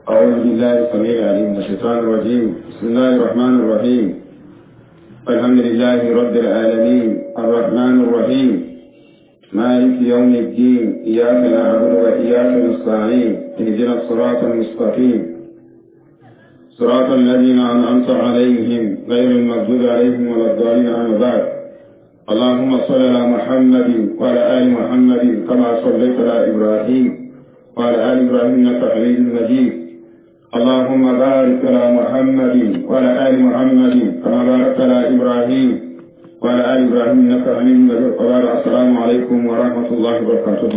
أعوذ بالله السميع العليم من الشيطان الرجيم. بسم الله الرحمن الرحيم. الحمد لله رب العالمين الرحمن الرحيم مالك يوم الدين. إياك نعبد وإياك نستعين. اهدنا الصراط المستقيم صراط الذين أنعمت عليهم غير المغضوب عليهم ولا الضالين. أما بعد، اللهم صل على محمد وعلى آل محمد كما صليت على إبراهيم وعلى آل إبراهيم إنك حميد مجيد. اللهم بارك على محمد وعلى آل محمد كما باركت على إبراهيم وعلى آل إبراهيم إنك حميد مجيد. السلام عليكم ورحمة الله وبركاته.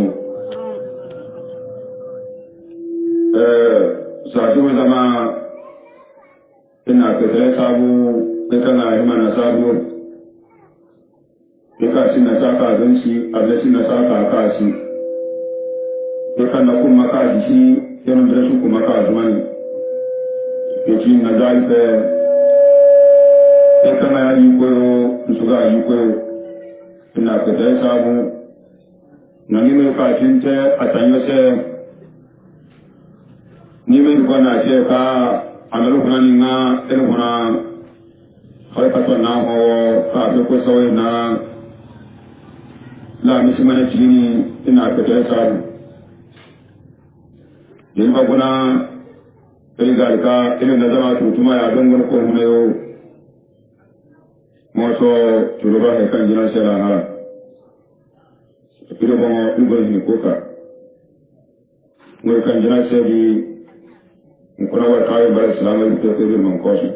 ساعتين زمان إن كثير سابو بكنا إيمان سابو بكاسي نساكا دنسي أبلسي نساكا كاسي بكنا كم مكاسي يوم درسوا كم مكاسماني يجين نجاي به بكنا يقولوا نسوغا يقولوا إن كثير سابو نانيمي كاسين ته أتانيوسه نيمي كنا ته Amelu kuna ninga elu kuna kaya katwa na ho kabe ko sawe na la misimane chini ina kete sabu yimba kuna elu galika elu nazama tutuma ya dongo ko huneyo moso turuba he kanjina sela ha elu bongo ibo ni koka ngwe kanjina seli kuna wa kayo bara islamu ko ko man ko su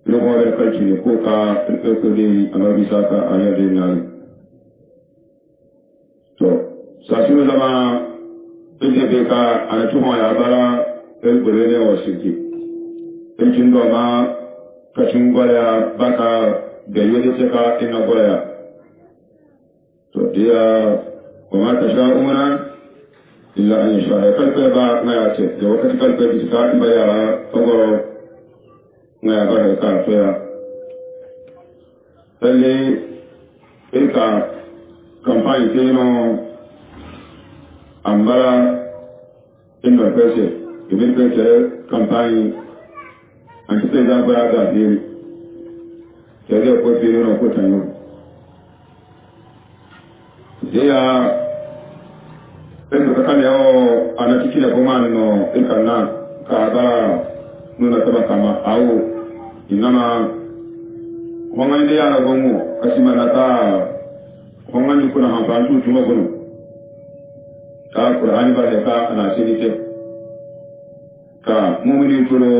lo mo ver ka ci ko ka ko di amabi saka aya de nal to sa su zama ide be ka ana tuma ya bara el burene o siki el cindo ma ka cingwaya baka da yede ce ka ina goya to dia kuma ta sha'una إلا أن يشاء قلبه ما يأتي لو كنت قلبه بسكات ما يرى فقر ما يقرأ كافيا فاللي إلقى كمباني تينو أمبرا إنو البسي يبين بسي كمباني أنت تيزا برادا ديري تيزا قوي بيرو كتنو ديا Endo kakane yao anatikile kumani no ikana kaabara nuna taba kama au inama hongani ya gongo kasima nata hongani kuna hambantu tuma gono ka Qur'ani ba ka ana silite ka mu'mini tulo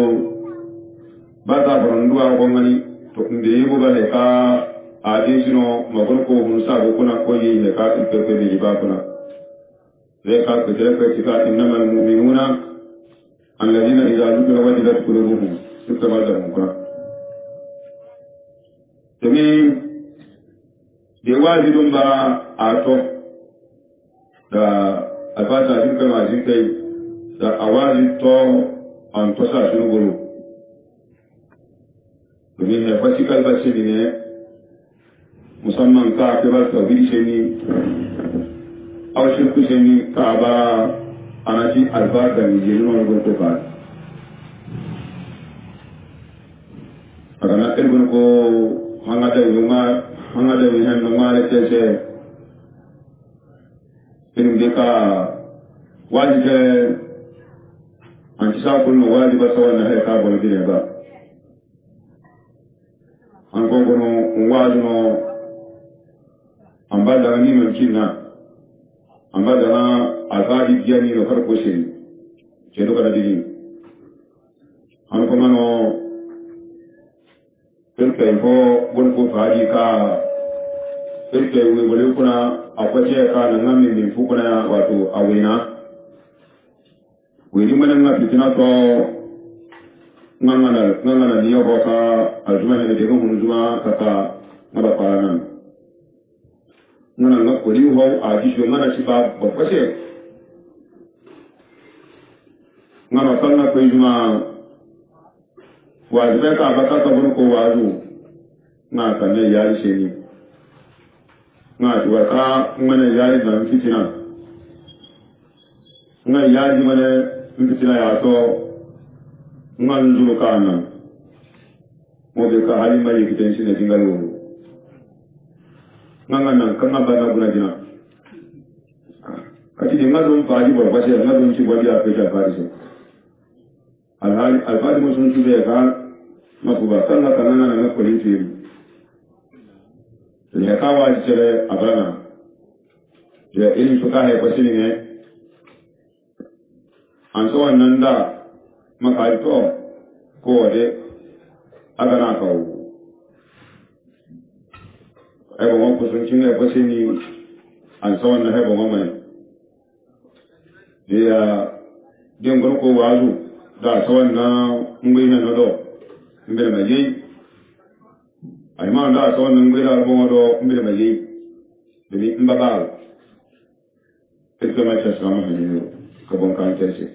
bata borondua hongani to inde yibo ba ka adisino magono ko hunsa kuna koyi ne ka ipepe ni ba kuna ذلك كذلك إنما المؤمنون الذين إذا ذكر وجلت قلوبهم استبعدهم كنا تمي جواز دمبا آتو دا أفاتا ذكر ما ذكر دا أواز تو أن تصا شنو بلو تمي نفسي كالبسي دينه مسمى كاكبا توبيل شيني أو شرك سني كعبة أنا شيء أربعة كميجينو أنا قلت كار أنا أقول كو هنگا ده ويهن نما لتيسه إنهم ديكا واجب أنتسا كل واجب سوى نهاية كابول دينه أنكو كنو واجبو أمبالا نيمن كينا amba dana azadi diani no farko shi ke do kada dini an kuma no kirkai ko gon ko fari ka kirkai we bole kuna akwace ka nan ngami ni fukuna wato awena we ni manan na fitina to ngangana ni yo ka azuma ne de ko hunzuma kaka ngaba parana ngana kori ho ajisho ngana chiba bofase ngana sanna ko juma wajibe ka baka ka bun ko wazu na kanne yari sheni na tuwa ka ngana yari dan fitina ngana yari mane mbitina ya to ngan zulu kana mo be ka hali mai kitan shi ne dingalo ngan nan kan ba na guna jina kati de ngadon faji bo base ngadon ci bodi a peta farise alhali mo sun tube ka makuba kan na kanana na ko linti le ka wa jere abana ya ilin suka hay ko sini ne an so wannan da makalito ko de agana ka wu ai ba ko sun cinye ko sini an so wannan hay ba mai ya den gor ko wazu da so wannan ngui na no do mbele maji ay ma da so wannan ngui da bo do mbele maji de mbaba e to ma ta sama ni ko bon kan tese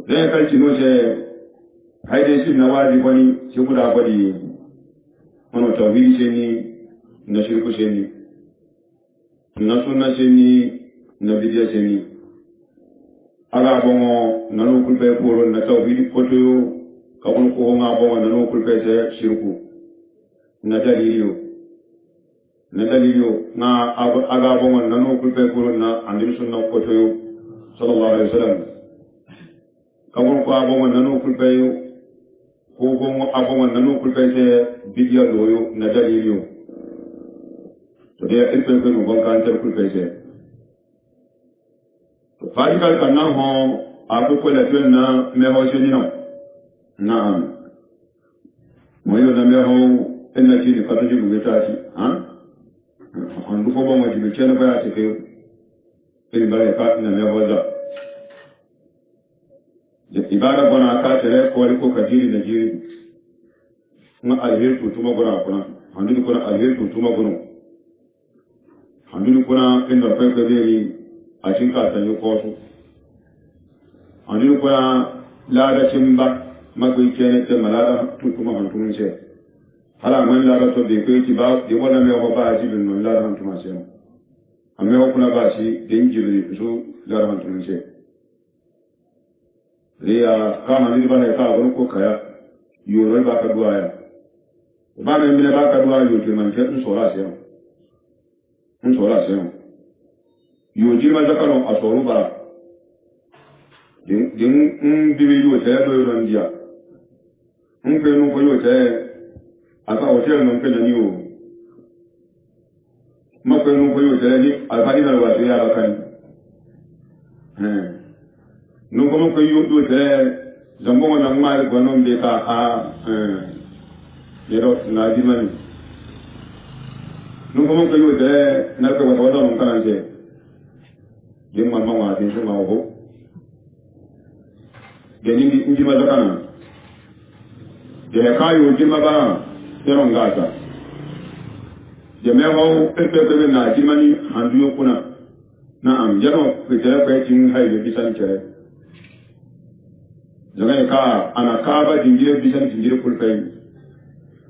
dan kai ci no je haide shi na wadi bani shi guda bari ono tawhid ce ni na shirku ce ni na sunna ce ni na bidiya ce ni aga bongo nanu kulpe puro na tawhid koto ka won ko nga bongo nanu kulpe se shirku na dalilio na aga bongo nanu kulpe puro na andi sunna koto sallallahu alaihi wasallam ka won ko bongo nanu kulpe ko bongo abongo nanu kulpe se bidiya loyo na dalilio to de ilpe ko no bonga ante kulpe se Fajikal kana ho abu ko la tuna me ho sheni no na'am moyo na me ho enna ci ka to jibu ta ci ha an du ko ba mo jibu kena ba ta ke ili ba ka na me ho da je ibada bona ka tere ko ko kadiri na jiri ma alheri to tuma gona kuna handu ko na alheri to tuma gona handu ko na inda fa ka be a cikin kasanni kotu ani ko lada cimba magui kene te malada tutuma hantumun ce hala man lada to be ko ci ba de wala me ko ba ji bin lada hantuma ce amme ko na ba shi den jiri so lada hantumun ce riya ka man ni ba ne ka ko kaya yo ba ka duaya ba me mi ba ka duaya yo ke man ke so la ce yo jirma zakano asoro bara din bibi yo ta do ron dia pe no ko yo ta aka hotel no pe ni o ma ko no ko yo ta ni alfani na wa ya ba kan no ko yo do ta zambo na ma ko no be ka yero na di mani no ko yo ta na ko wa wa no kan je yin mamman wa tin shuma ho gani ni inji mazakana ya kayo jima ba yaron gasa jama'a ho pepe na jimani handu yokuna na'am jano fitare ko yin haide bisan kire daga ka ana ka ba dingire bisan dingire kulkai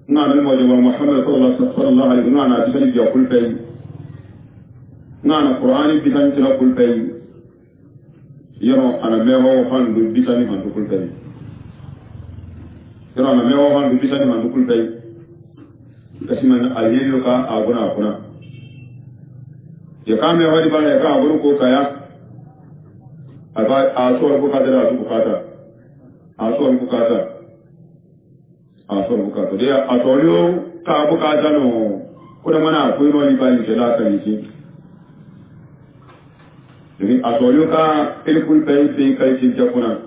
na nan mo jama'a Muhammad sallallahu alaihi wa sallam na bisan biya kulkai nana Qur'ani bitan tira kulpay yero ana meho handu bitani handu kulpay yero ana meho handu bitani handu kulpay kasiman alheri ka aguna ya kame wadi bana ya ka agunu ko kaya aba aso ko kadara su bukata aso bukata dia asolio ka bukata no kuna mana ko no ni bani kela kan yi ni asolu ka ilkul pay kai tin jakuna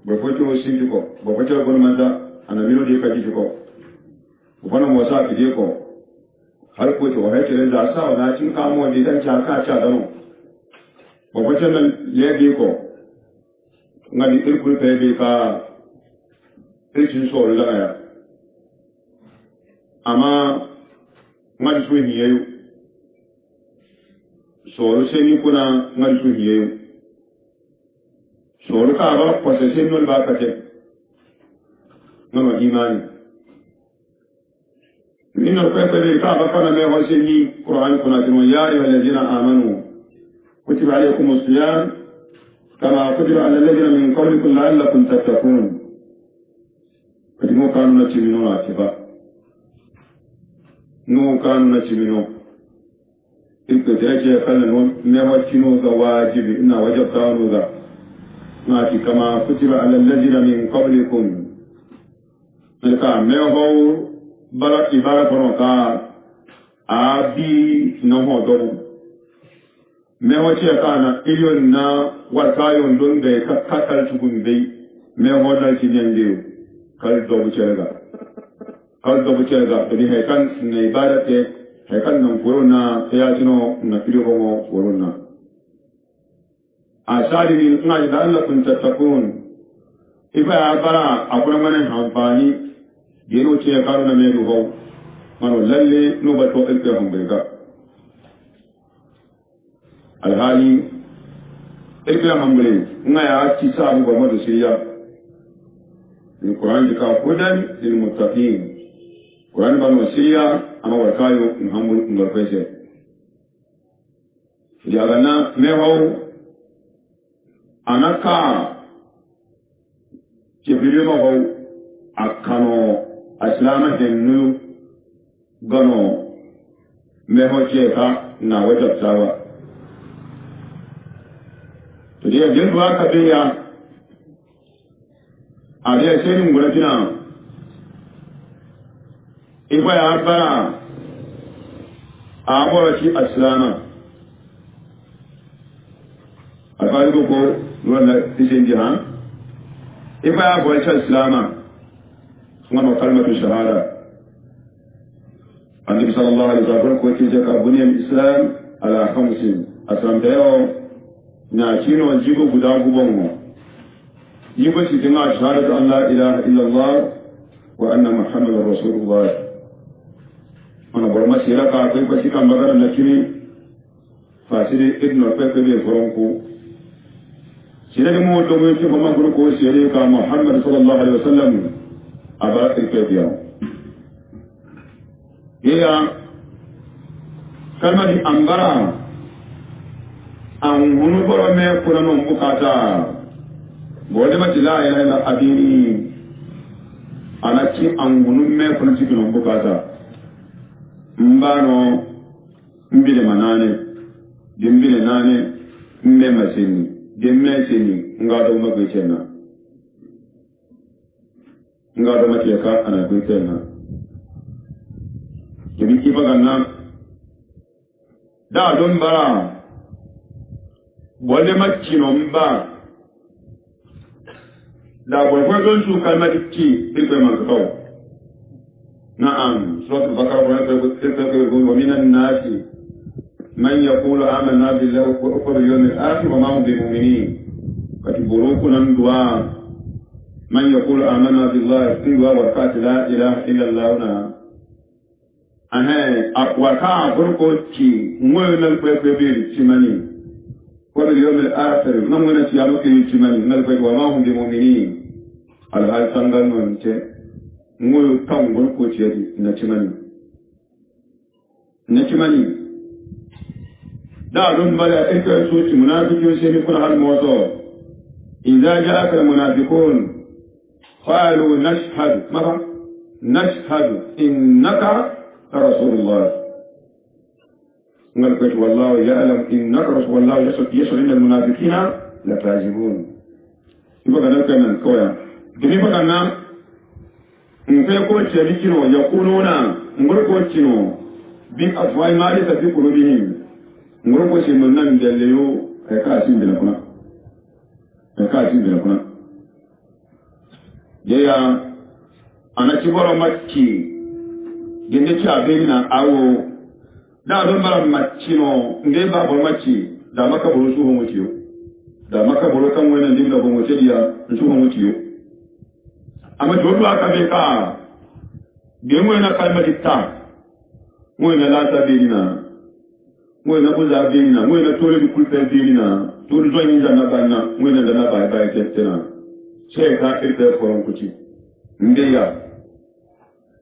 bo foto sinji ko bo foto gon manda ana mino de kaji ko bona mo sa ki ko har ko to hay tere da sa na tin ka mo de dan ka dano bo foto nan legi ko ngani ilkul pay be ka tin so la ya ama ngadi so ni yeyu soro seni kuna ngal su hiye soro ka ba ko se sen nol ba ka te no imani min no pe ka ba kana me ho seni Qur'an kuna tin ya ayyuhal ladina amanu kutiba alaykumus siyam كما كتب على الذين من قبلكم لعلكم تتقون كتبوا كانوا نتبنون عتبا نو كانوا نتبنون إذا كان نواتشنو واجب إن وجبتانو ذا ناتي كما كتب على الذين من قبلكم نلقى ميهو بلا إبارة فرنكا أبي نمو دو ميهو تيكانا إليون نا وكايون دون بي كاكال تكون بي ميهو دالتي نينديو كال دوبو تيرغا كال دوبو تيرغا بدي هيكان نيبارة هيكان نمفرونا تياتنو نفيرو فرونا أشاري من ناجي لعلكم تتقون إذا أبرا أقول من هنباني جنو تيكارنا ميلو هو منو للي نوبتو إلتهم بيكا الحالي إلتهم بيكا نايا أتساب ومدو سيا القرآن جكا هدى للمتقين القرآن بانو سيا أما وركايو نحمل نورفيسي جاغنا ميهو anaka jibril ma ho akano aslama hennu gano meho cheka na wata tawa to dia jendu aka biya ariya shenin guratina ifa ya bara abora shi aslama alfani ko wala tishin jihan ifa ya boy islama ngano kalmatu shahada annabi sallallahu alaihi wasallam ko ce ka buniyal islam ala khamsin asam da yau na kino jigo guda guban mu jigo shi dinga shahadatu an la ilaha illallah wa anna muhammadar rasulullah ana barma shi raka kai ko shi kan magana na kini fasiri ibn al-faqqih bi faranku سيدنا موتو ميكي فما قلقوا سيريكا محمد صلى الله عليه وسلم أباك الكيبيا هي كلمة أنبرا أن هنبر ميكونا مبكاتا بولما لا إله إلا أديني أنا كي أن هنب ميكونا تكي مبكاتا مبانو مبيل مناني دمبيل ناني مبيل demmesini ngado magwitena ngado mateka anagwitena gibi kibaganna da don bara wale makino mba da bolko don su kalmati bilbe manzo na'am surat al-baqara wa minan nasi من يقول آمنا بالله وأخر اليوم الآخر وما هم بمؤمنين فتبروكنا دعاء من يقول آمنا بالله دعاء وقات لا إله إلا الله وكا بركوتي موينا الكبير تماني واليوم الآخر نمونا سيالوكي تماني نلقى وما هم بمؤمنين الهال تنغل نونتي موينا كام بركوتي نتماني دعون بلا إكر سوت منافقون سيكون على الموضوع إذا جاءك المنافقون قالوا نشهد إنك رسول الله نقول والله يعلم إنك رسول الله يشهد إن المنافقين لكاذبون يبقى نلقى من كويا يبقى أن نقول شريكنا يقولون نقول بأفواه ما ليس في قلوبهم ngoro shi mun nan da leyo kai ka sin da kuna ya ana ci boro makki gende ci abin na awo da don bara makki no nge ba boro makki da maka boro su homo ciyo da maka boro kan wannan dibla homo ciya su homo ciyo amma do aka be ka ge mo na kalmati ta mo na la ta be na mwe na kuza abina mwe na tole bikulpe abina tole zwa ninja na bana mwe na dana bye tena cheka ite foron kuti ndeya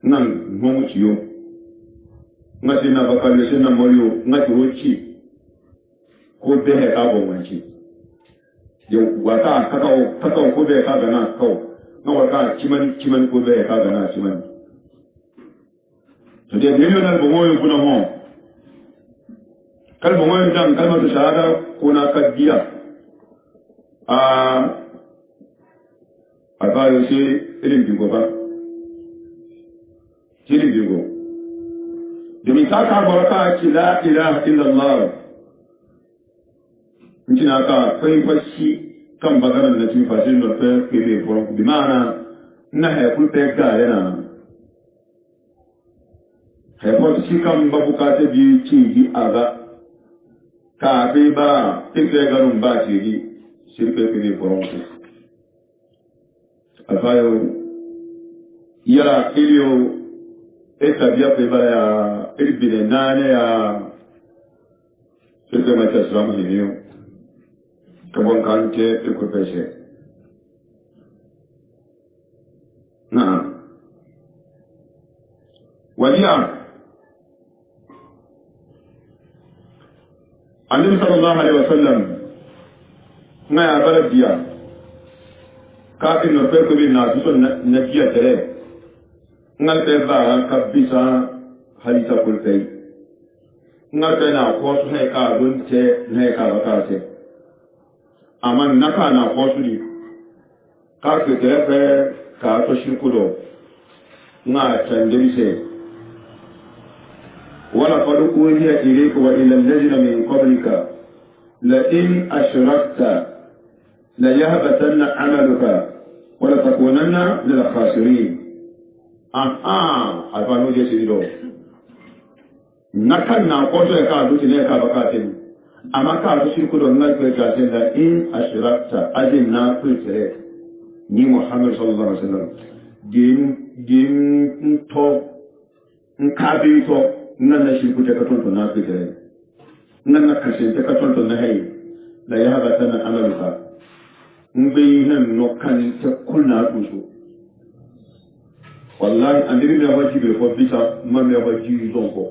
nan ngomu chiyo ngati na bakale sena moyo ngati rochi ko behe ka bo wanchi wata kakao ko be ka gana kakao na wata kiman ko be ka gana kiman to de millionaire bo moyo kuna ho kal bo moyo dan kalmatu shahada kuna kadiya abayo shi irin bigo ba irin bigo domin ta ka baraka ki la ilaha illallah mtina ka kai fashi kan bagaran na tin fasin da fa ke be boron bi mana na ha ku te ga yana ha ko shi kan ba bukata bi ci ji aga ka be ba tin te garun ba ci ji shirke ke be boron ku abayo yara ilio etabia pe ba ya ilbine nane ya shirke ma ta salamu hiyo kabon kante iko peshe wadia annabi sallallahu alaihi wasallam ngaya baradia ka ino pe ko bin na so na kiya tere ngal pe ba kabisa halita kultai ngal pe na ko so ne ka dun te ne ka ba ka te aman naka na kosuli ka ke tefe ka to shikudo nga chandise wala qad uhiya ilayka wa ila alladhina min qablika la in ashrakta la yahbatanna 'amaluka wa la takunanna min al-khasirin alfanu je sido naka na koso ka duti ne ka bakate amma ka su shirku da wannan kai ga sai da in ashrakta ajin na kuitare ni Muhammad sallallahu alaihi wasallam din to in ka bi to nan na shirku ta katon to na kuitare nan na kashin ta katon to na hay la ya haba tana amaluka in bai nan no kan ta kunna tuso wallahi an diri me wajibi ko bisa man me wajibi don ko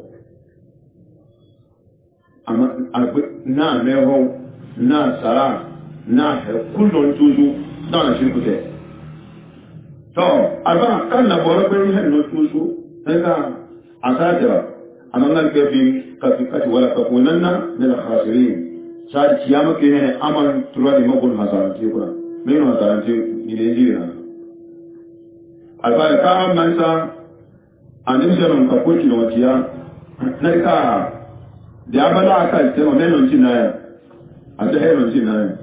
na meho na sara na kullun tuzu dan shirku te to aba kan na boro be hen no tuzu daga asatira anan ke bi kafikati wala takunanna min al-khasirin sai kiyama ke ne aman turani mabul hasaranti kuna me no hasaranti ni de jira aba ka mansa anin jaran ka ko kilo tiya na ka da abala aka ce ma menon tinaya a da heron tinaya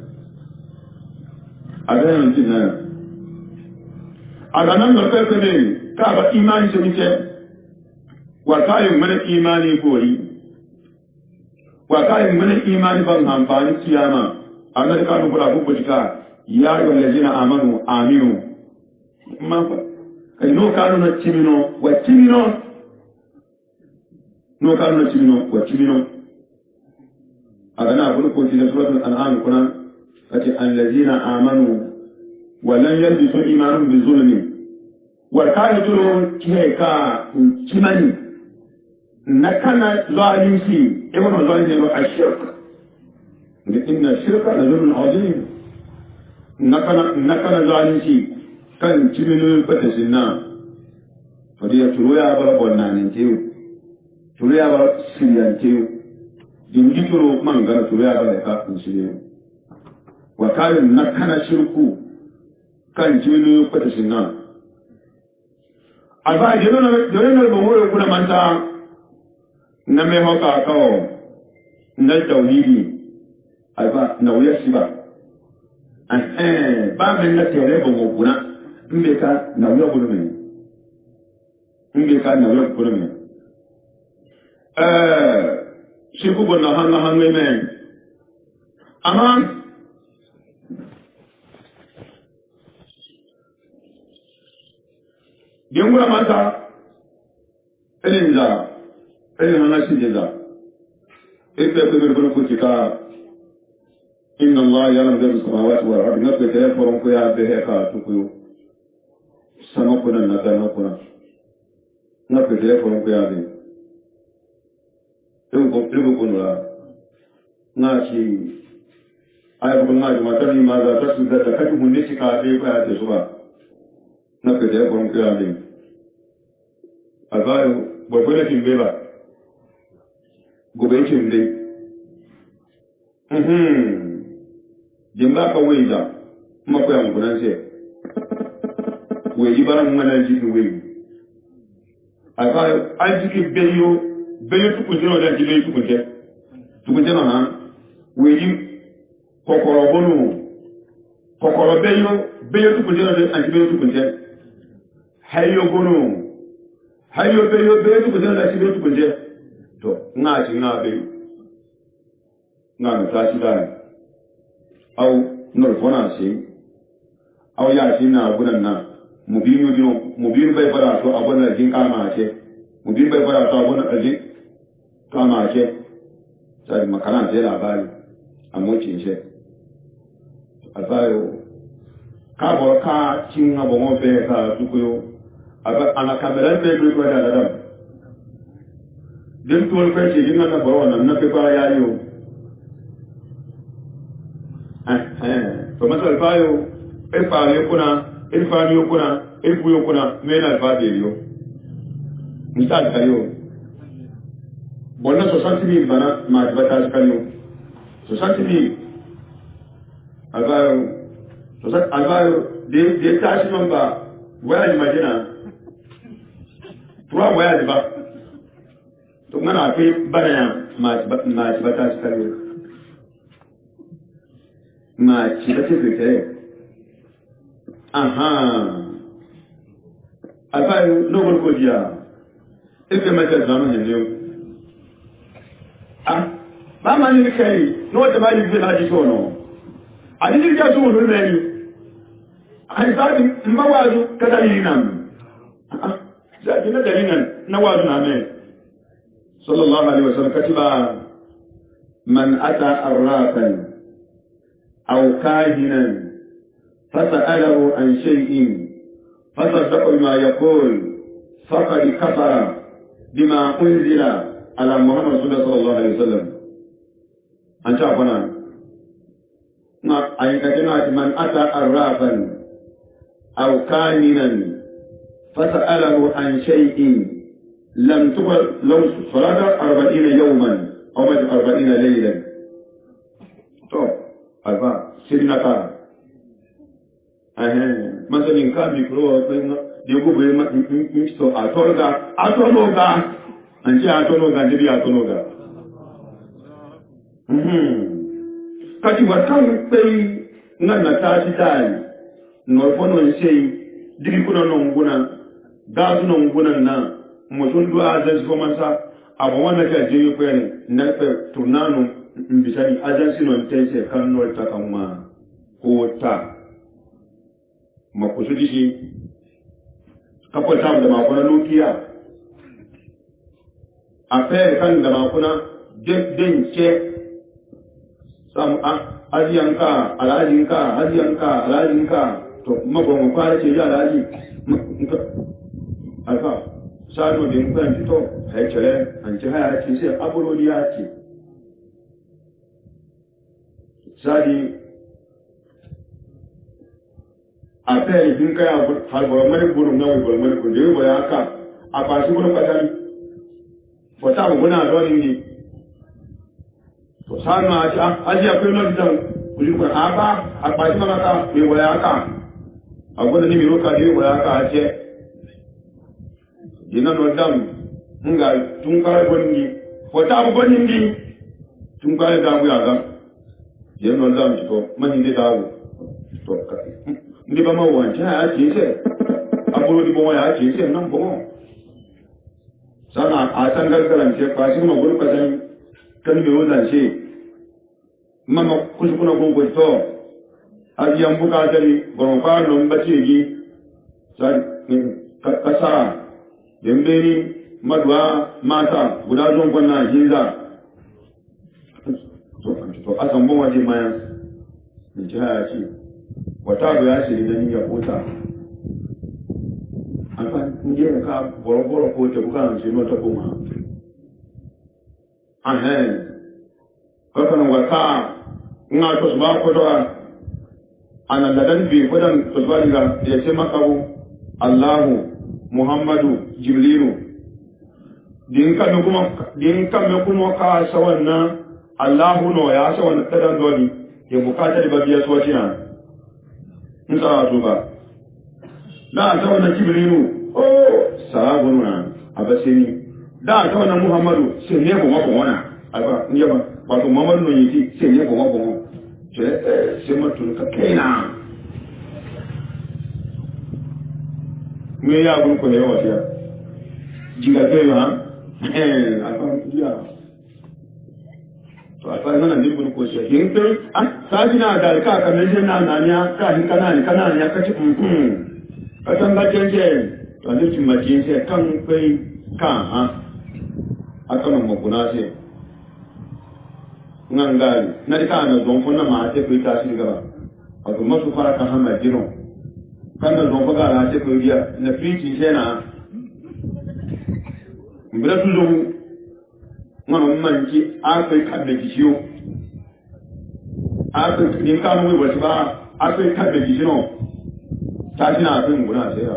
a da nan da kai ne ka ba imani ce muke wa kayin mana imani koyi wa kayin mana imani ban amfani kiyama annabi ka dubura ku buka ya ayyuhal ladina amanu aminu ma kai no kanu na chimino wa chimino no kanu na chimino wa chimino agana abun ko cikin suratul an'am kuna kace allazina amanu wa lam yalbisu imanuhum bi zulmi wa kayatu kika kimani nakana zalimi ibn zalimi wa ashirk inna shirka la zulmun azim nakana zalimi kan kiminu bata sinna fadiya turuya bar bonnanin tewu turuya bar siyan tewu dingitoro mangara turuya ba da ka insire wa kayin na kana shirku kan jini kwata sinna alba jeno ba wuro kuna manta na me hoka kawo na tauhidi alba na wuya shi ba ba men na tere ba kuna mbe ka na wuya bulu me shi ku gonna hanga men amma dingura mata elin hanga shi da ife ku mir ku tika inna Allah ya'lamu ma fi samawati wal ardi nabi ta yafaron ku ya be ka tukuyo sama kuna na ta kuna nabi ta yafaron ku ya be Ibu kunula ngashi ai ko ma ma tani ma za ta su da kati hunde shi ka be ba ta suba na ka da ko ka ne azayo bo ko ne timbe ba gobe timbe jimba ka weja ma ko yan kunan se weji baran mana ji ki weji azayo ajiki beyo tukunje da ji beyo tukunje na ha weji kokoro beyo tukunje da anti beyo tukunje hayo bono hayo beyo tukunje da anti beyo tukunje to nga beyo nga ta shi da au nor fona shi au ya shi na gudan na mubin bai fara to abun da jin kama ce mubin bai fara to abun da jin kama ce sai makaran sai labari a mocin shi azayo ka bo ka cin abo mo be ka tukuyo aba ana kamera be ko da da din to ko ce din na bo wannan na pe fara yayo to masal fayo e faale kuna e faami kuna e buyo kuna mena fa de yo misal kayo bonna 60,000 bana ma bata kayo 60,000 albayo de tashi man ba waya ni majina tuwa waya ba to mana kai bana ma bata kayo ma ci da take albayo no gol ko dia eke mata zaman ne yo ba ma ni kai no da ba ni bila ji sono adini ja su no ne ai sabi mawazu kadalinan za kina dalinan nawazu na me sallallahu alaihi wasallam katiba man ata arrafan aw kahinan fasa'alahu an shay'in fasaddaqa ma yaqul faqad kafara bima unzila ala muhammad sallallahu alaihi wasallam an ta kwana na ayyukatuna man ata arrafan aw kaninan fasa'alahu an shay'in lam tuqbal law salata 40 yawman aw 40 laylan to alba sidnaka masanin ka mikro de go be ma so atonoga an ce atonoga ne bi atonoga kati watan sai nan na tashi dai no fono sei digi kuna no nguna gazu no nguna na mutun do azan ko masa aba wannan ka je ko ne na pe tunanu mbisani azan sino ntense kan no ta kama ko ta makusudi shi kakwata da makuna nukiya a fayar kan da makuna din ce samu ajiyanka alhajinka to magon fara ce ya alhaji alfa sano da yin kwan fito haicere an ci haya ce sai aburodi ya ce sadi a fayar jin kaya halbar mani gudun na wai gulmani gudun da yi ya haka a fashi gudun fasari wata abu guna don ne to sanu a ci aji akwai lokutan kulikun a ba a fashi mamaka mai waya haka a gudun nimi roka da yi waya haka a ce jinan wadam nga tun kare gwanin wata abu gwanin di tun kare damu ya ga jinan wadam to mani da dawo to ndi ba ma wancan ya ce sai abu di bon ya ce sai nan bon sana a san gargaran ce fashi ma gurka san kan biyo dan ce mama kuskuna gongo to ajiyan buka tari gon fa non bace gi sai kasara dembe ni madwa mata guda zon kwana hinza to asan bon waje maya in ji ya ce wata ya ce idan ya kota an nje ka boro ko te bukan se no to kuma ahen ko kana wata nga to ba ko to ana ladan bi kodan to ba diga ya ce makabu Allahu Muhammadu Jibrilu din kan kuma ka sawanna Allahu no ya sawanna tadan doni ya bukata da babiya so tina in sa to ba da sawanna Jibrilu sahabu na abasini da sawanna Muhammadu sai ne ko mako wana alba nyaba wato Muhammadu no yi sai ne ko mako sai mutum ka kaina me ya gun ko ne wasiya jiga kai ha alhamdulillah to a tsarin nan ne ko shi kin kai sajina da ka kan ne na naniya ka hin kana ne ka ci ka san ga jenje to ne ki mace sai kan kai ka ha akan mu kuna sai nan gali na dika na don fonna ma te ko ta shi gaba wato masu fara kan hama jiro kan da don faga na te ko biya na fiti sai na mbira tuzo ngano manji akai kadda kishiyo akai din kan mu wasu ba akai kadda kishiyo ta shi na akai nguna sai ya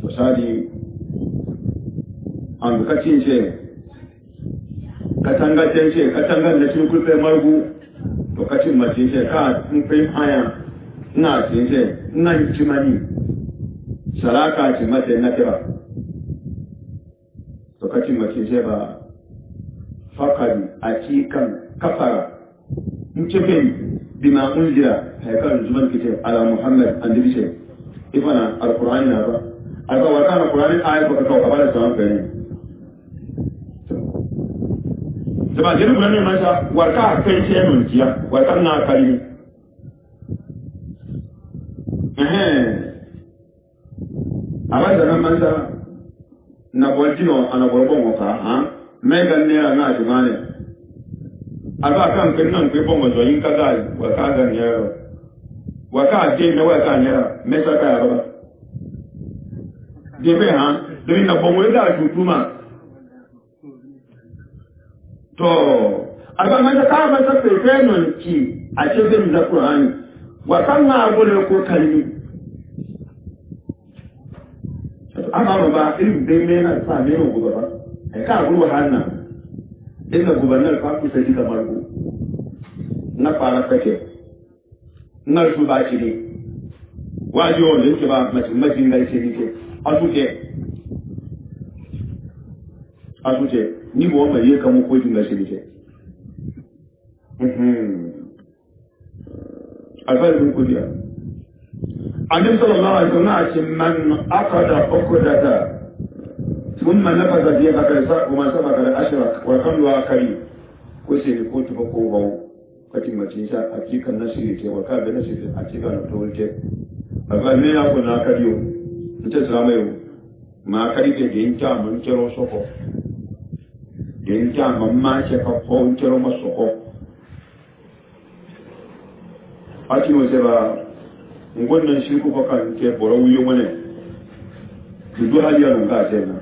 to sadi an bukacin ce katanga ce katanga da cikin kulfe margu to kacin mace ce ka in kai haya ina ce ina kimani saraka ce mace na kira to kacin mace ce ba fakari a cikin kafara in ce kai bima unzira haikar zuman kice ala muhammad annabi ce ifana alqur'ani na ba alba wa kana qur'ani ayat ba ka ba da zaman kai ba jiri bulani masa warka kai ce nun kiya warka na kari aban da nan masa na boltino ana borbon ka ha mega ne na jumane aba kan kin nan kai bon zo yin kaga warka ga ne warka je na warka ne mesa ka ba de be ha de na bon we da tutuma to alba mata ka masa fenon ki a cikin da Qur'ani wa kan na gole ko kalmi amma ba irin dai ne na sa ne go ba ai ka gulu hanna inda gubernar fa ku sai da margo na fara sake na su ba shi ne wajo ne ke ba majin da yake ne asute ni bo mai yeka mu ko jin gashi dike alfai bin kudiya annabi sallallahu alaihi wasallam man aqada uqdata thumma nafadha bi qadarsa kuma sama kada ashrak wa kan wa kari ko sai ko tuba ko bawo katin mace sha a cikin nasiri ke wa ka da nasiri a cikin to wuce alfai ne ya ko na kariyo ita salamayo ma kari ke yin ta mun kero soko yin ta mamma ce ka ko kero masoko a cikin sai ba ngonnan shi ko kan ke boro wuyo mane dudu haliya no ga sai na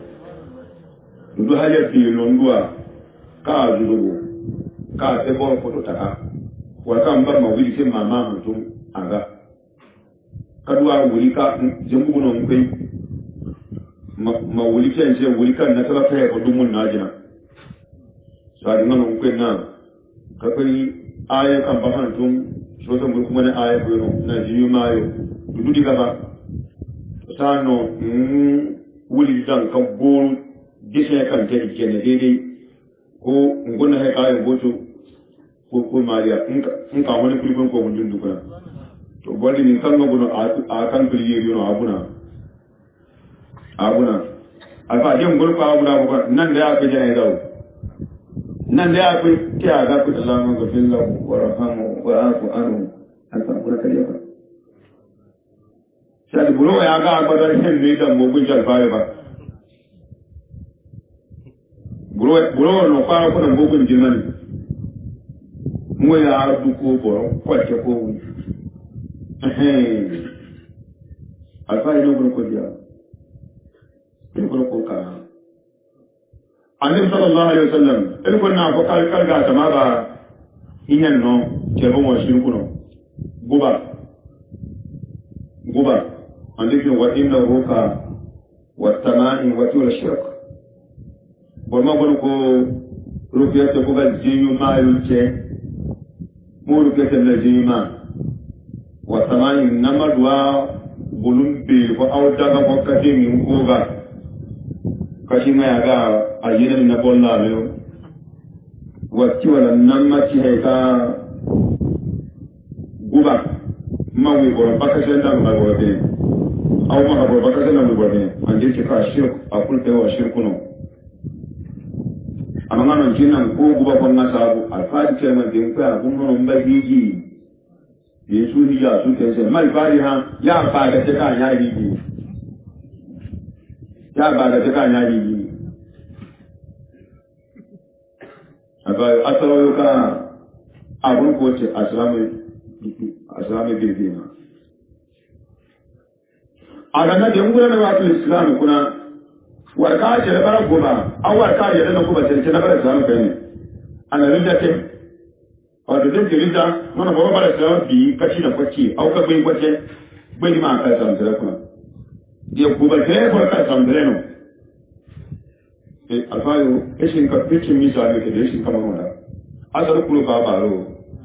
dudu haliya bi londua ka dudu ka te bo ko to taka wa kan ba ma wili sai mama mutum aga kadwa wuli ka jembu no ngai ma wuli kan sai wuli kan na tala kai ko dumun najina sai nan ngai na ka kai aya kan ba han tum so ta mun kuma na aya ko na jiyu mayo dudu diga ba sano wuli dan kan gol gise kan te kene dede ko ngona he kayo boto ko mariya in ka wani kulbin ko mun dundu kana to boli ni kan ngono a kan kulli yono abuna alfa jem gol ko abuna ko nan da ya ke jene dawo nan da ya ku kiya ga ku Allah ma gafin lahu wa rahamu wa afu anhu an ta kula kariya ba sai bulo ya ga badar hin ne da mugun jalfaye ba bulo no fara ko mugun jilmani mo ya du ko boro kwace ko alfa ino ko dia ino ko ka annabi sallallahu alaihi wasallam in kunna fa kal ga sama ba inyan no kebo mo shirku no guba andi fi wa inna ruka wa tama'in wa tul shirk borma ko rukiyata ko ga jinyu ma yuce mu rukiyata na jinma wa tama'in namadwa bulumbe ko awdaga ko kadimi ko ga kashi ma ga ayyana na bolla ne wacce wannan nan mace ka guba mawi ko baka san da ba gobe aw ma ko baka san da gobe an je ka shirk a kulta wa shirku no amma nan jinan ko guba kon na sabu alfadi ce man din ka kun non ba hiji yesu hiya su ke sai mai bari ha ya ba da ta kan ya hiji ya ba da ta kan ya hiji abayo atawo ka abun ko ce aslami bibina agana de ngura na wa islam kuna warka ce da bara goba an warka ya da kuma ce na bara islam kai ne ana rinda ce wato da rinda mana ba bara islam bi kaci da kwaci au ka bai kwace bai ma ka san da kuma ya goba ce ko ka san da no alfayo eshin ka pitchin misali ke eshin kama mona asar kulu ba baro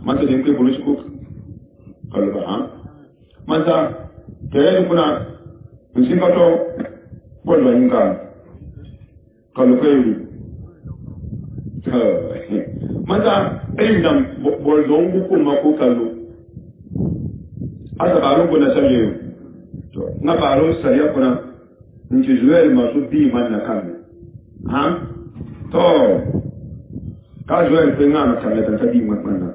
manta din ke bulushi ko kalba ha manta kere kuna shin ka to bolwa inga kalu kai manta dam bolzon ku ma ko kalu asa baro kuna salle to na baro sai kuna nji zuel masu bi man na kan to ka zo en penga na kale tan tabi matmana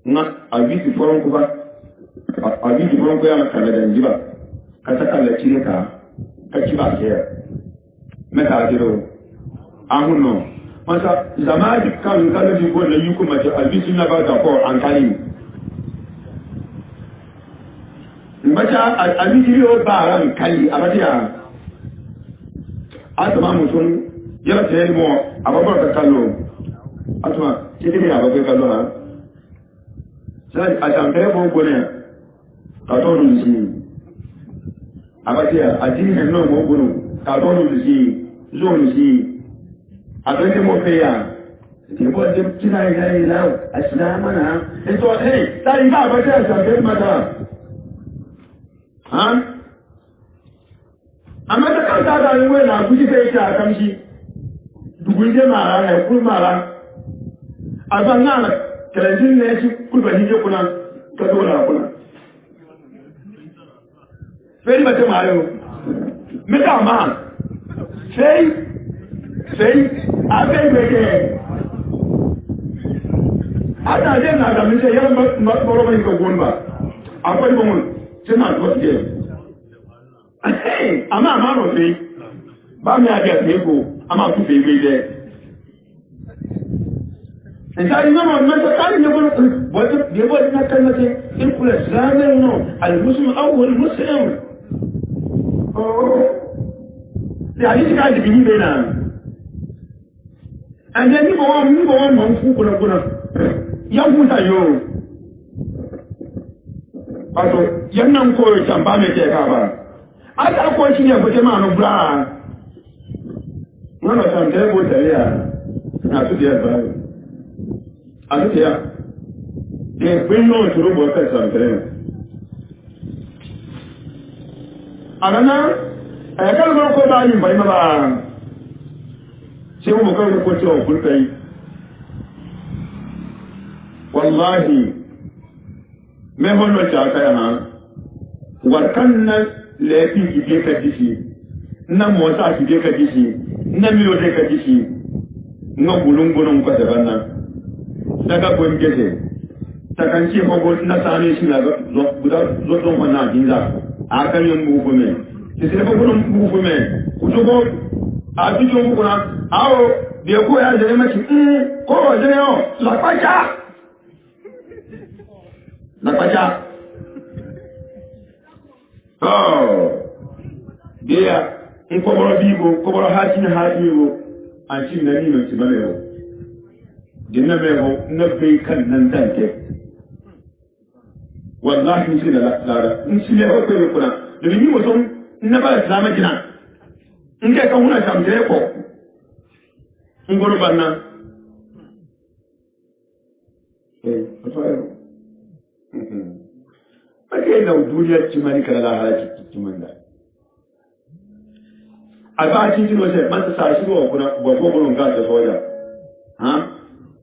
na albi foron ko ba albi foron ko ya na kale dan jiba ka ta kale cire ka ci ba ke me ta diro ahuno masa zamadi kan kale bi ko na yuko ma ta albi sunna ba da ko an kali mbacha albi jiro ba ran kali abadiya atuma mutum yala tayel mo ababa ka kallo atuma kidi ya ababa kallo ha sai atambe mo gone ka to nzi abatia adini no mo gonu ka to nzi zo nzi abende mo peya tibo de kina ila aslamana eto sai ba ba ta atambe mata ha amma da kanta da yin wai na guji kai ta kamshi dugunje mara na kul mara azanga na kalajin ne shi kulba hije kuna ka dora kuna sai ba ta mayo mita ma sai akai beke ada je na da mun sai yaran ba ba ko gonba akwai mun sai na to je ama no fe ba mi aga fe ko ama ku fe we de entai no no to kali ne bo de bo na kalmate in kula islamin no al muslim awwal muslim ya yi ka ji bi na and then ni bo mo fu kuna ya ku ta yo ato yan nan ko chamba me ke ka ba aka ko shi ne gote ma no bra no san te bo tare ya na tu dia ba atu dia de bin no turu bo ka san tare anana kal ko ba ni bai ma ba sai mu ka ko to kun kai wallahi me hono ta ka na warkan nan laifin ide ka dishi na mota ide ka dishi na miyo de ka dishi na gulungunun ka da nan daga gongeze ta kan ce ko na sane shi na guda zo don wannan dinza a kan yin buku me ki sai ko gudun buku me ku to ko a cikin buku na awo be ko ya da maki ko wa da yo la kwacha dia nkoboro bigo koboro hati na hati wo anchi na ni no tibale wo dinna me ho na bai kan nan tanke wallahi shi da lara in shi ne ko kuna da ni mutum na ba islama jina in ga kan huna tamje ko in goro banna afayo ake da duniya cimani kala la halaki cimanda aba cikin wace man ta sashi ko kuna gogo ga da soja ha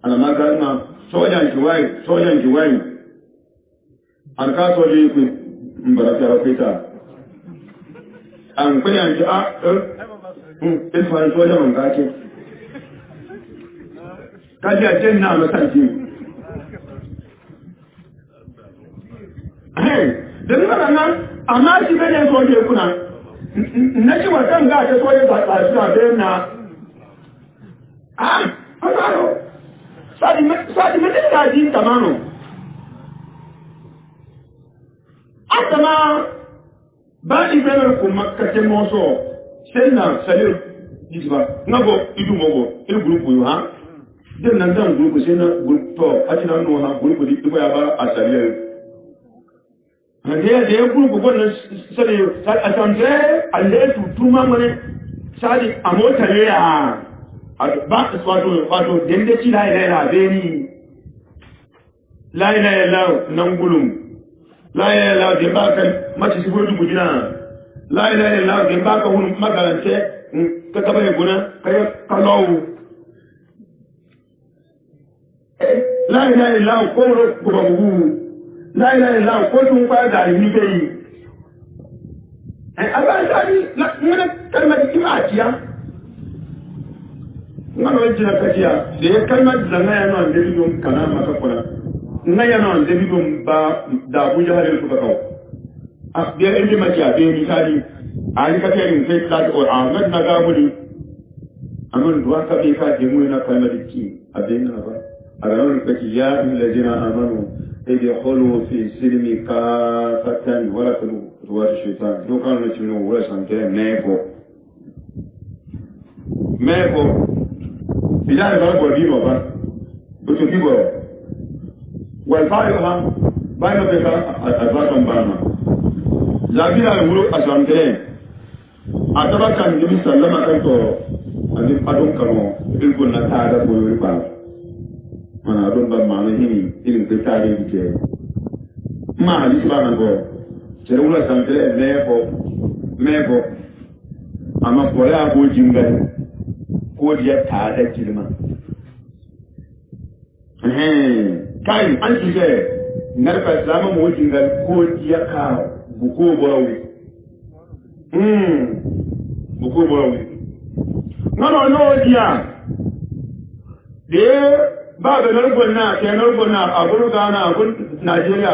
ana magana sojan kiwai an ka soje ku mbaraka rafita an kunya ji a in fara soja man ga ke kaji a ce na masanci dan nan amma shi bane soje kuna na ci watan ga ta soje ba ta shi da na asaro sadi mete da ji tamano atama ba ni bere ko makate moso senna salir disba ngabo idu mogo e grupo yo ha den nan dan grupo senna grupo atina no ha grupo di ko ya ba asalir ande de grupo ko na sadi atande alle tutuma mane sadi amota le ya ba wato dende ci la ilaha beni la ilaha illallah nan gulum la ilaha illallah de ba kan mace shi godu gudina la ilaha illallah de ba ka hun magalance ka ka bai guna kai kalawu la ilaha illallah ko ko ba bu la ilaha illallah ko tun kwa da ni bai aba sani la mun kalmar imatiya ngano jina katia de kalma danga ya no ande bidum kana maka kona ngaya no ande bidum ba da buja hare ko kawo asbiya inde matia be ni kali ali ka tayin sai ka o ahmad na ga muli amun duwa ka be ka de mu na kalma diki abin na ba agaron ka ki ya allazina amanu idkhulu fi silmi kafatan wala tulu wa shaytan do kan na chino wala sante meko ìyá ìbáraẹ̀bọ̀ bí mọ̀ bá oṣù bíbọ̀ wẹ̀lfáyọ̀ ha báyọ̀ pẹ̀ka àtàbátàn bá ma lábí àìwúrò àṣàntẹ́ àtàbátà níbi sàlámà kẹ́kọ̀ọ́ àti adún kanọ̀ ìgbòn na tààdà kò yóò pa mana adún bá ma ní hìní ìlú pé tààdà ìlú jẹ máa ní sí bá na bọ̀ ṣẹlẹ̀ wúlò àṣàntẹ́ mẹ́bọ̀ àmà pọ̀lẹ́ àbó jìngbẹ̀ ko da tare girma kai an ji ga narka zama mu jingal ko ya ka buko borawi buko borawi no dia de ba ga nargonna ke nargonna a burga na gun Najeriya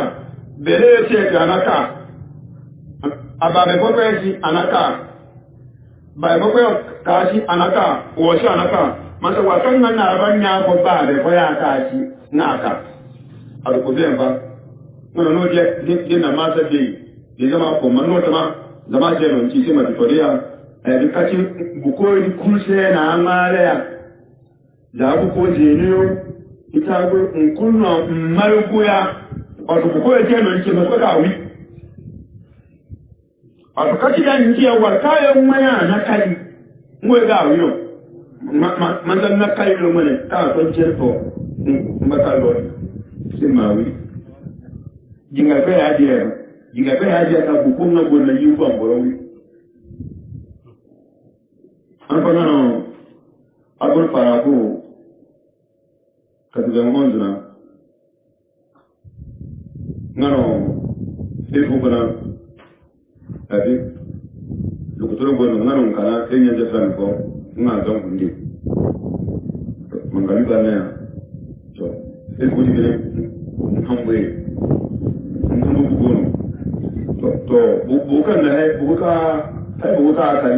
bere ce ga naka ababe ko shi anaka bai bakwai kashi anaka wasu anaka masa wasan nan na rabanya ko ba da koya kashi na aka alkubiyan ba no je na ma sai di zama ko manno tama zama je non ci sai ma Victoria di kaci buko di kulse na amale da ku ko je ne yo ita go kunno maruguya o buko je non ci ma ko ka wi a kaci da nje wa kayan maya na kai ngwe ga wiyo man dan na kai lo mane ka ko jerto mbaka lo simawi jinga be aje ka buku na go na yuba mborowi an ko no abul farabu ka de monzuna ngano e ko bana adi lokutoro gono ngano kana kenya jefran ko nga don kundi mangali kana so e ko dibele hamwe ngono gono to bukan na hai buka kai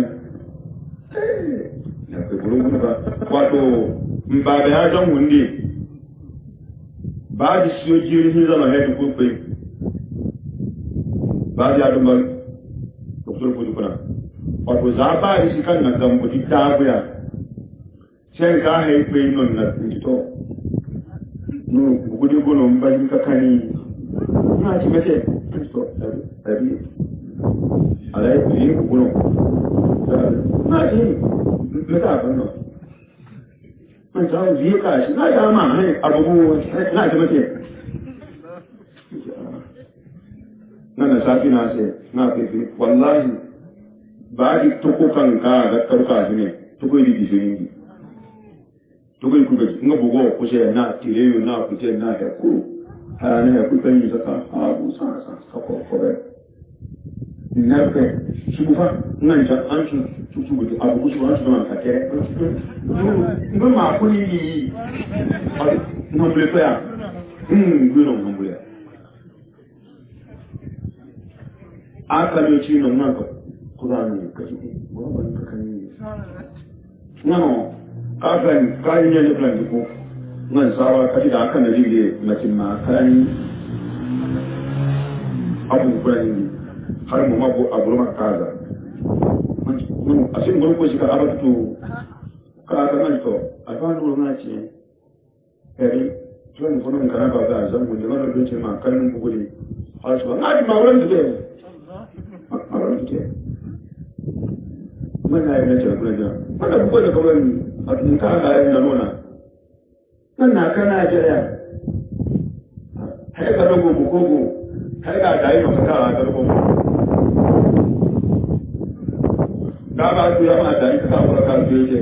ya ko buru ngono ba wato mbabe ha don kundi ba di siyo jiri ni zama hai ko kai ba di adumba kuna wato zaba shi kan na gambo di tabuya sai ka haife non na to no bugudi gono mbani kakani na ci mete so abi alai ni gono na ci meta ba no man ta yi ka shi na ya ma ne abubu na ci mete na safi na ce na fi wallahi ba di toko kanka ga karuka ne toko yi di shirin toko yi kuga nga bugo ko she na tireyo na ku ce na ya ku harane ya ku kan yi saka abu sa ko be na ke shi fa nan ta an su gudu abu ku su an su na ka ke ngo ma ku ni no ble pa guno no ble aka ne ci no nan ko Kurani kaji wannan kakan no akan kai ne plan ko nan sawa kaji da aka nabi ne mace ma kan abu kurani har mu mabo abu ma kaza mun asin gurko shi ka abatu ka ka nan to afanu na ce kare tun funun kana ba da zan mun da wannan ce ma kan mu gure har su na ma wurin da mana yi na cirkula jan mana buko da kawai a tun ka ga yin da nuna nan na kana jaya hai ka dogo bukogo hai ka dai no ka ga dogo da ba su ya ma dai ka fara ka je je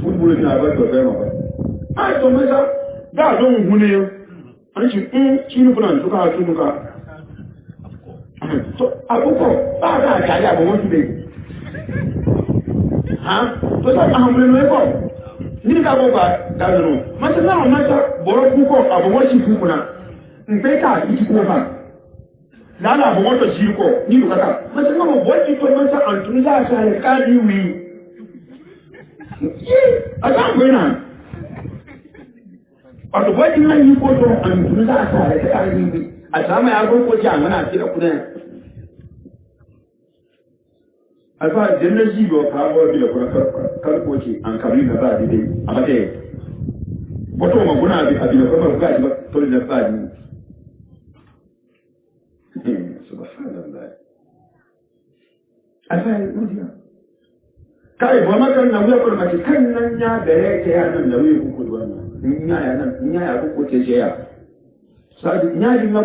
futbol na ba to ba ma ai to mesa da don hune yo an shi shi ne kuna suka su muka so àkókò bá a ká àjà àbọ̀ wọ́n ti bẹ̀ tó sọ àhàmúlẹ̀ ló ẹ̀kọ́ níbi ká bọ̀ bá dàgbà nù mọ́tò náà mọ́tò bọ̀rọ̀ púpọ̀ àbọ̀ wọ́n ti kú kuna nfẹ́ ká ìdí kú ha lálẹ́ àbọ̀ wọ́n tó sí kọ̀ níbi kàkà mọ́tò náà wọ́n ti tó mọ́tò àtúntò sáà sáà yẹ káàdì wì àti àgbẹ̀ náà ọ̀tọ̀ wọ́n ti náà yí kó tó àtúntò sáà sáà yẹ káàdì wì àti àmọ́ yà kó jẹ́ àwọn àti ẹ̀kúnẹ̀ alfa janna jibo ka bo bi ko karko ce an kabi na ba dai amma dai wato ma guna bi abin ko ba ga ba to da fadi subhanallah alfa mudiya kai ba makan na wuya ko ma ce kan nan ya da yake ya nan da wuya ku ku wannan in ya ku ce ce ya sai nya di ma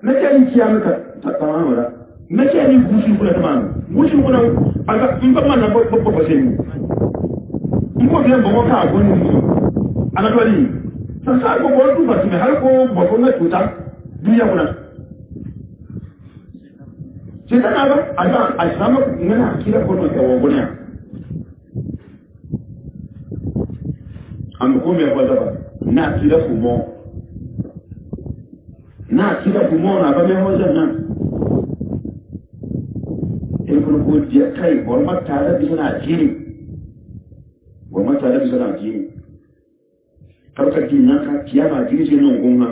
me ke ni kiya maka ta tamam ra me ke ni gushi kula tamam gushi kula aka in ba man ba ba sai ni in ko bien ba ka ko ni ana to ni sa ko ko tu ba sai har ko ba ko na tuta duniya kuna sai kana ba a sama ina kira ko no ta wogona an ko me ba da ba na kira ku mo na kira kumona ba me hoja nan in kun ko je kai gorma tare da suna jini gorma tare da suna jini karka ji nan ka kiyama jini sai nan gunna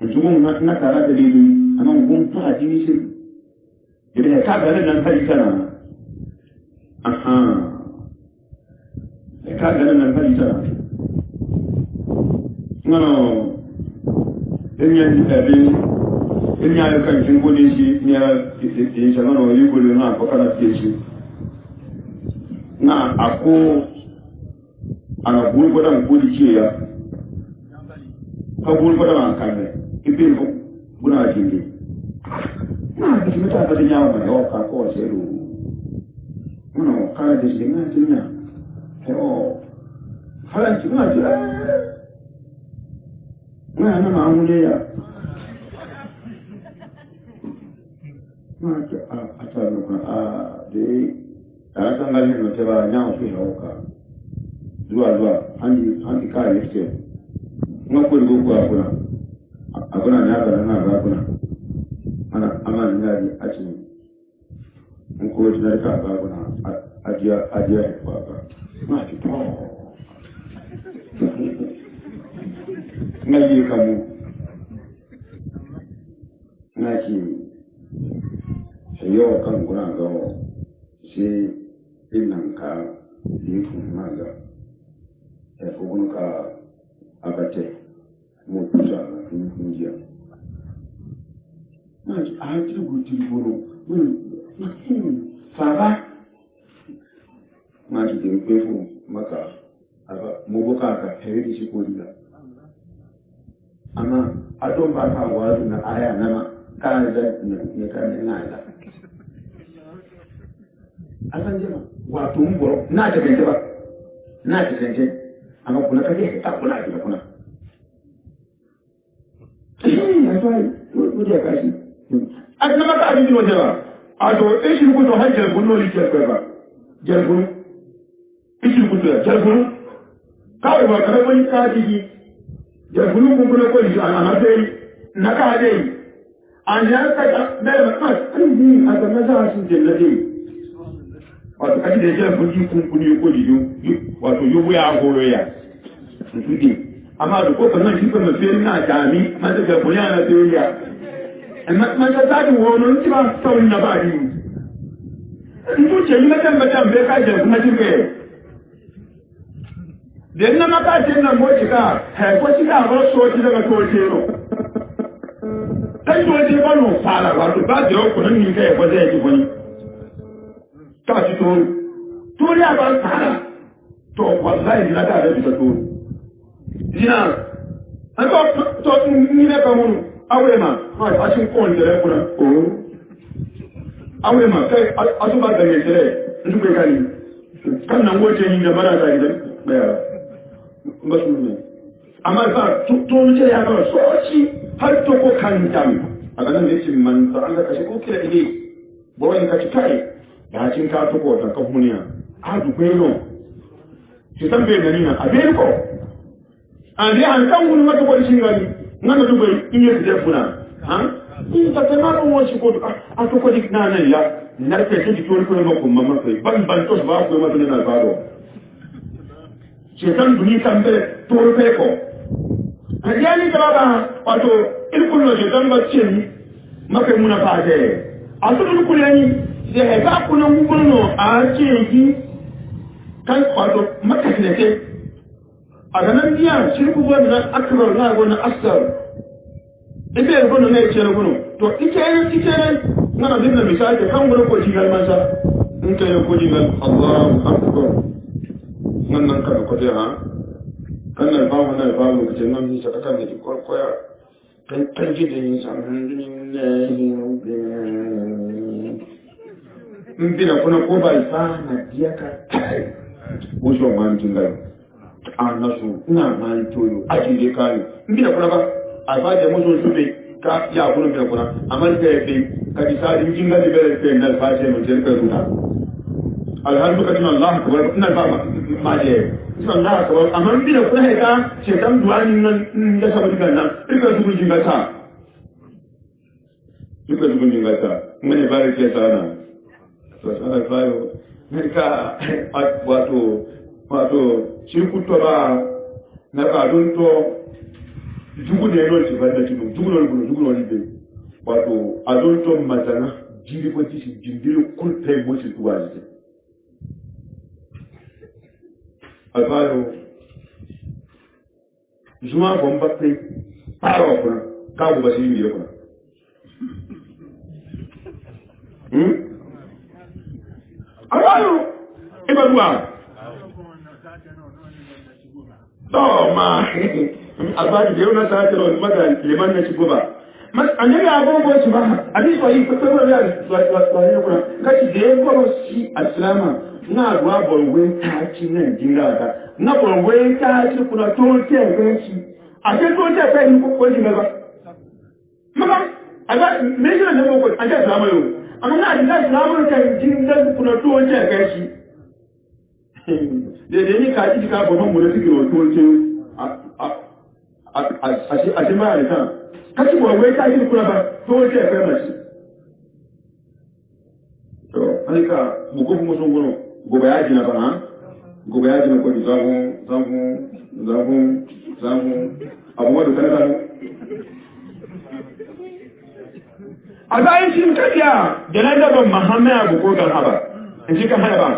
in ji gunna na tare da lili anan gun ta jini sai idan ka ga nan kai kana aha ka ga nan kai kana no in ya kan kin gode shi ya ke shagano yi gole na fakara ke shi na ako ana gurgudan gudi ce ya ka gurgudan an kan ne ibin ko guna jinde na da shi ta fadin yawo mai yawa ka ko sai ru muna kare da shi na tinya ko halan ki na ji na ma amule ya ma ta a ta no ka a de a san ga ne no te ba nya o su ho ka zuwa handi ka ne ce ma ko go ko akuna nya ga na ga kuna ana amma ni ga ni a ci mun ko ji na ka ga kuna ajiya ba ka ma ki to ngai kamu naki yo kan kuna ga shi innan ka yi kun maga e ko kun ka abate mo kusa india na a ti guti boro faba ma ti de pe fún maka aba mo boka ka heri shi ko dila amma adon ba ka wa na aya nama ka da ne ka ne na da asan jama wato mboro na ta kente ba na ta kente amma kuna kaje ta kuna da kuna ya sai ko da kashi adna maka abin waje ba a to shi ku to hajjar gunno li ke ba jarguru shi ku to jarguru kawai ba kare wani kaji jarguru kun kuna ko shi ana dai na ka dai an ya ka da ma an a ga maza su jallade wato kaji da jiran kun kun ko jiyo wato yubu ya horo ya tudi amma da ko kan shi kuma sai na jami ma da ga bunya na duniya amma man da tadi wono ci ba saurin na ba ni mu ce ni matan batan be ka je kuma jirge den na maka ce na mo ci ka he ko ci ka ro so ci daga to ce ro dan to ce ba no fara wato ba da ko nan ni kai ko zai ji wani ka ci to ya ba tsara to wallahi na da da to dina an to ni ne ka mun aure ma a cikin kon da kuna o aure ma kai a su ba da ne tare su kai kani kan nan goce ni da mara da gidan baya ba su ne amma fa to ce ya ba so ci har to ko kan jam a ganin da shi man ta Allah ka shi ko kira ile bo wani ka ci kai da cin ka to ko ta kamuniya a du kweno ci tambe gani na abin ko an dai an kan gun mata ko shi gani nan du bai in yi da funa ha in ta ta na ko shi ko a to ko dik na nan ya na ke ji to ko ma ko mamma kai ban to ba ko ma na baro ci tan duni tambe to pe ko a jani ta ba wato il kullu je dan ba ce ni maka muna fa je a to dun kulani sai ga kuna ngubono a ce ki kan wato maka ne ce a ganin biya shirku wannan akbar na wannan asar ibe gono ne ce gono to ike ne ngana dinna misali kan gono ko jigal masa in ta ko jigal Allahu akbar nan ka ko te ha kan na ba wannan ba mu ce nan ni ta kan ni ko ya kan ji da yin san mbina kuna ko ba isa na diaka wujo man jinga anasu na man toyo ajide kai mbina kuna ba abaje muzo sube ka ya kuna mbina kuna amal ka be ka disali jinga de bere pe na faje no jerka duda alhamdulillah Allah akbar na ba ma je Allah akbar amal mbina kuna he ka shetan duani nan da sabu nan ika su jinga ta ngene bare ke sana sana fayo nika wato shi kuto ba na ka don to jugu ne no ci banda ci jugu no be wato adon to mazana jiri ko ci jindiri kulpe mo ci tuwaje alfayo juma bomba pe paro ko ka bu basi yi ko Ayo, ibadua. Ma, abadi je una sa tero maga liman na chikuba. Mas anyaga abongo chiba. Abi so yi ko to ya so ni kuna. Kachi de ko si aslama na gwa bolwe ta chi na jinga da. Na bolwe ta chi kuna to te ganchi. Ake to te fa ni ko jinga ba. Mama, aga mejo na mo ko anja zama yo. Amma na da islamu kan jinga kuna to te ganchi. De ni ka ji ka bo mo le ti ro to te a shi ma da kaci bo wai ka ji kula ba to ce kai mashi to alika mu ko mu son gono go ba yaji na ba ha go ba yaji na ko zamu abu wanda kana da a bayan shin kadiya da nan da ban Muhammad abu ko ga haba in ji ka haya ba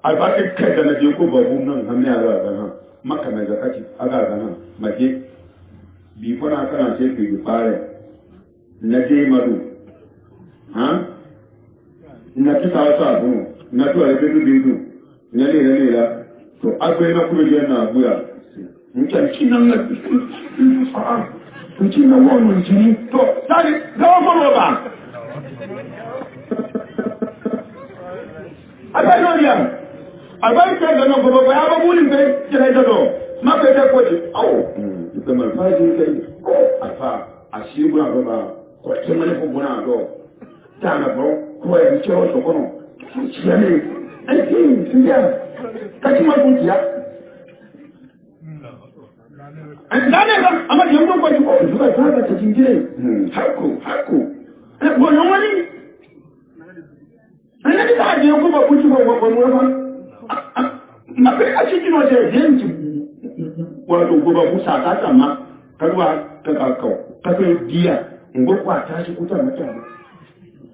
albakin kai da na je ko babu nan Muhammad ya ga nan makka mai zakati aga ga nan maje bi fana kana ce ki fare na je maru ha na kita wasa bu na to da bidu na le la to akwai na kuma je na buya mutan kinan na a mutan na wannan jini to sai ga mu ba aba no dia aba ke da no gobo ya ba mulin be kira da do ma be da ko ji au da mal faji kai afa ashibu na ba ko ke mane ko bona do ta na bro ko ya ci o to kono ci ya ne ai tin ci ya ka ci ma kun ci ya an da ne ba amma yanzu ko ji ko zuwa ta ba ta jinjire hakku ko no wani ana da ta je ko ba ku ci ba ko ba ma pe a ci no je gente wato goba musa ta sama kalwa ta kakau ta kai diya ngo kwa ta shi kuta mata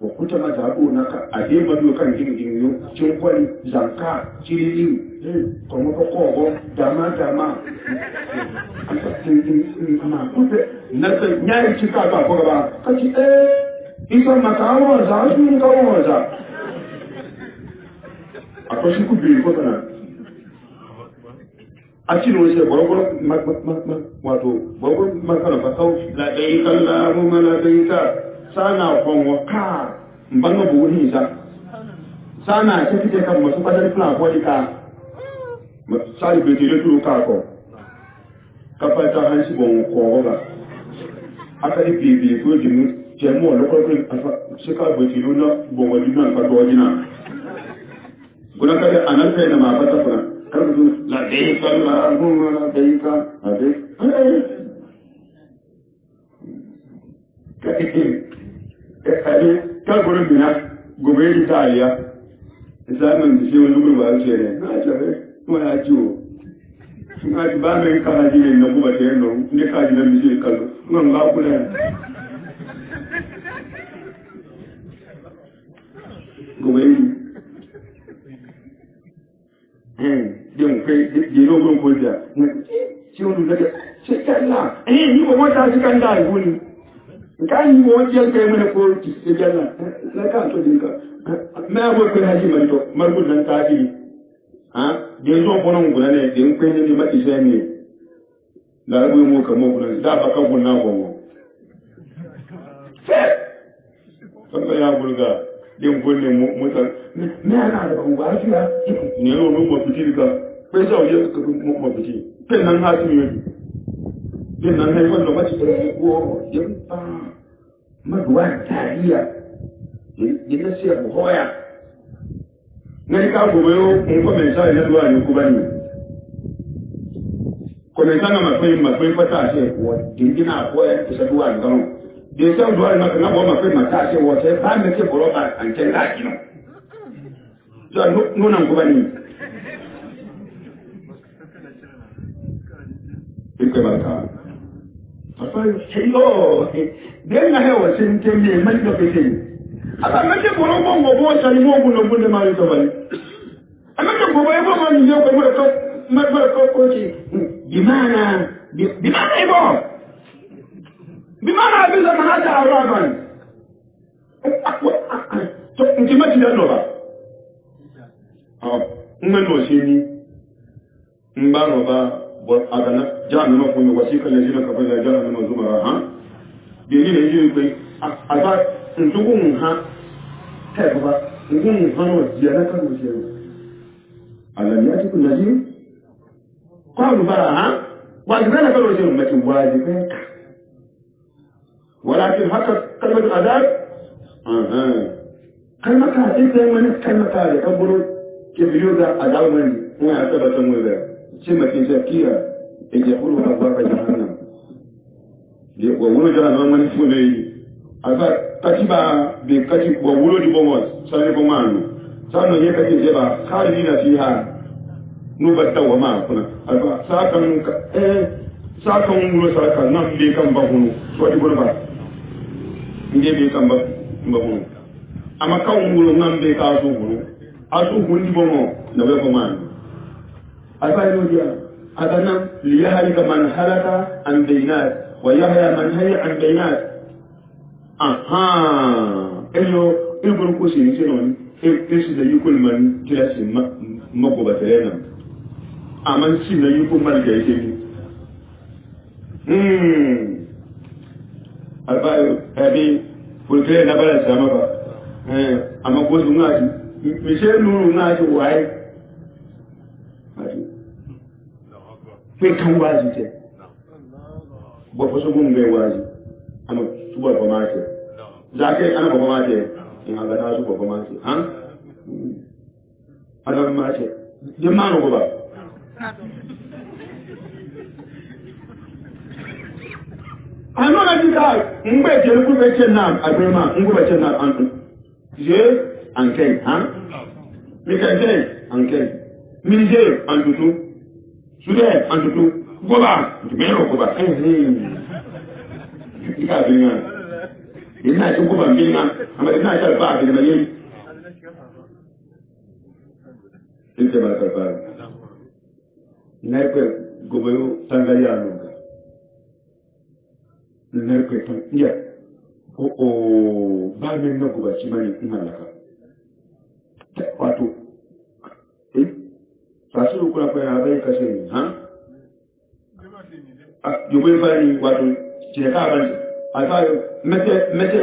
ko kuta mata ko na ka a dai madu kan gingin yo cin kwali zanka cirili ko mo ko dama ma kuta na ta nyari ci ka ba ko ba ka ci isa makawo za su ga za akwai shi ku bi ko kana akili wani sai gwargwaro wato gwargwaro makana fatau laɗaika Allahumma laɗaika sana kwanwa ka mbanga buwuni sa sana ce fite kan masu kadar plan kwani ka sari bai tere turu ka ko kafa ta hansi bon ko ga aka yi bibi ko jimu jemu lokacin afa shi ka bai tere na bon wani na ka do jina kuna kada anan kai na ma fata kuna karbu لبيك اللهم لبيك kalburin bina gobe Italia zaman da shi wani gudu ba su ne na jabe kuma ya ciwo na ji ba mai kana ji ne na kuma ta yanzu ne ka ji na miji kallo nan ga kula gobe din kai jino gun koja ci wani daga sai kalla ni ba wata shi kan da guni kan yi wani yan kai mana ko ki sai kalla na ka to dinka me abo kai haji manto marbu dan ta ji ha de zo bonon guna ne din kai ne ma ishe ne da rabu mu kamo guna da ba ka gunna ko mo sai ya bulga din gunne mu ta me ana da ban gwafiya ne no mo fitiri ka bai sa waje ka mo fiti kin nan ha tuni kin nan hai wanda mace ko yin fa maduwa tariya yin da sai mu hoya ne ka gobe yo mun ko men sai na duwa ne ku bani ko men sana ma kai fata ce ko dingina ko ya ta duwa ne gano de sai duwa ne na ko ma kai mata ce wo sai ba me ke boro ba an ken da kino so nuna ku bani ike barka akwai hello den na hewa sin tende man do kete aka meke boro bongo bo sani mo guno gunde ma to bali ameke bobo e bo man yo ko ko ci bimana ibo bimana biza manata araban to ntimati ndo ba ngano shini mbano ba agana jahannama ko ne wasika lazina ka faza jahannama zumara ha de ni ne yi kai asa ntugun ha kai ba ngun hano jiya kan mu jiya alam ya ku naji qalu ba ha wa gana kan wajen mutum wajibi walakin haka kalmar adab kalmata sai wani kalmata da kaburo ke biyo da adaman ne a tabbata mu da sai mace zakiya yake kulu ka ba jahannam de wa wuro jahannam wani fune yi aka katiba be kati wa wuro di bomos sai ko manu sanu ye kati je ba kali na fiha nu batta wa ma kuna alba sakan wuro sakan nan be kan ba hunu to di gurba inde be kan ba hunu amma kan wuro nan be ka so hunu asu hundi bomo na be ko manu alba no dia أتنا ليهلك من هلك عن بينات ويحيى من حي عن بينات. إنه يقول كوسي نسينون إيش ده يقول من جلس ما قبضتنا أمان سينا يقول من جايين البايو أبي فلكي نبلا سامبا أما قوس ناجي مشي نور ناجي واي في كم واجي تي بفسقون بواجي أما سوبر بماشي زاكي أنا بماشي إن هذا ناس سوبر بماشي أنا بماشي جمانو بابا أنا لا تقول مبى جلبوا بيتنا أبرما مبى بيتنا أنتم je أنكين ميكانين أنكين ميزة أنتو سودة أنتو غوبا ميرو غوبا إيه بينا إنها تغوبا بينا أما إنها تلبا بينا يي إنت ما تلبا نايك غوبيو تانغاليانو nerketan iya ba min na gubaci mani ina laka wato sasu kula fa ya bai kashe ni yubai fani wato ce ka ban a ta mete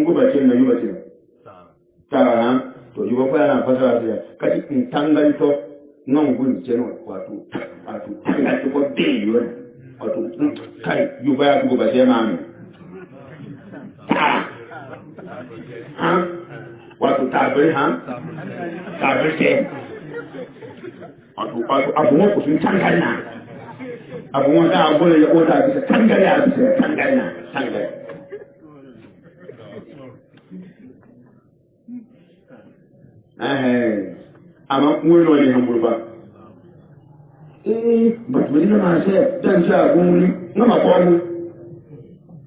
gubaci na yubaci ta to yubai fa yana fasara sai kaji in tanganto nan gun jeno wato tanganto ko biyo wato kai yuba ya guba sai mami wato tabir ke wato abubuwan ku sun tangarna abubuwan da abubuwan ya kota bisa tangare a bisa tangarna amma wani wani hambur ba but we didn't say dan sha gumuri ngama kwagu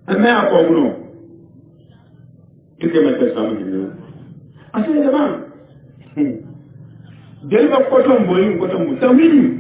amma ya kwagu no kike mai samu hiyo ashe jama'a dai ba koton boyin koton mu tawhidi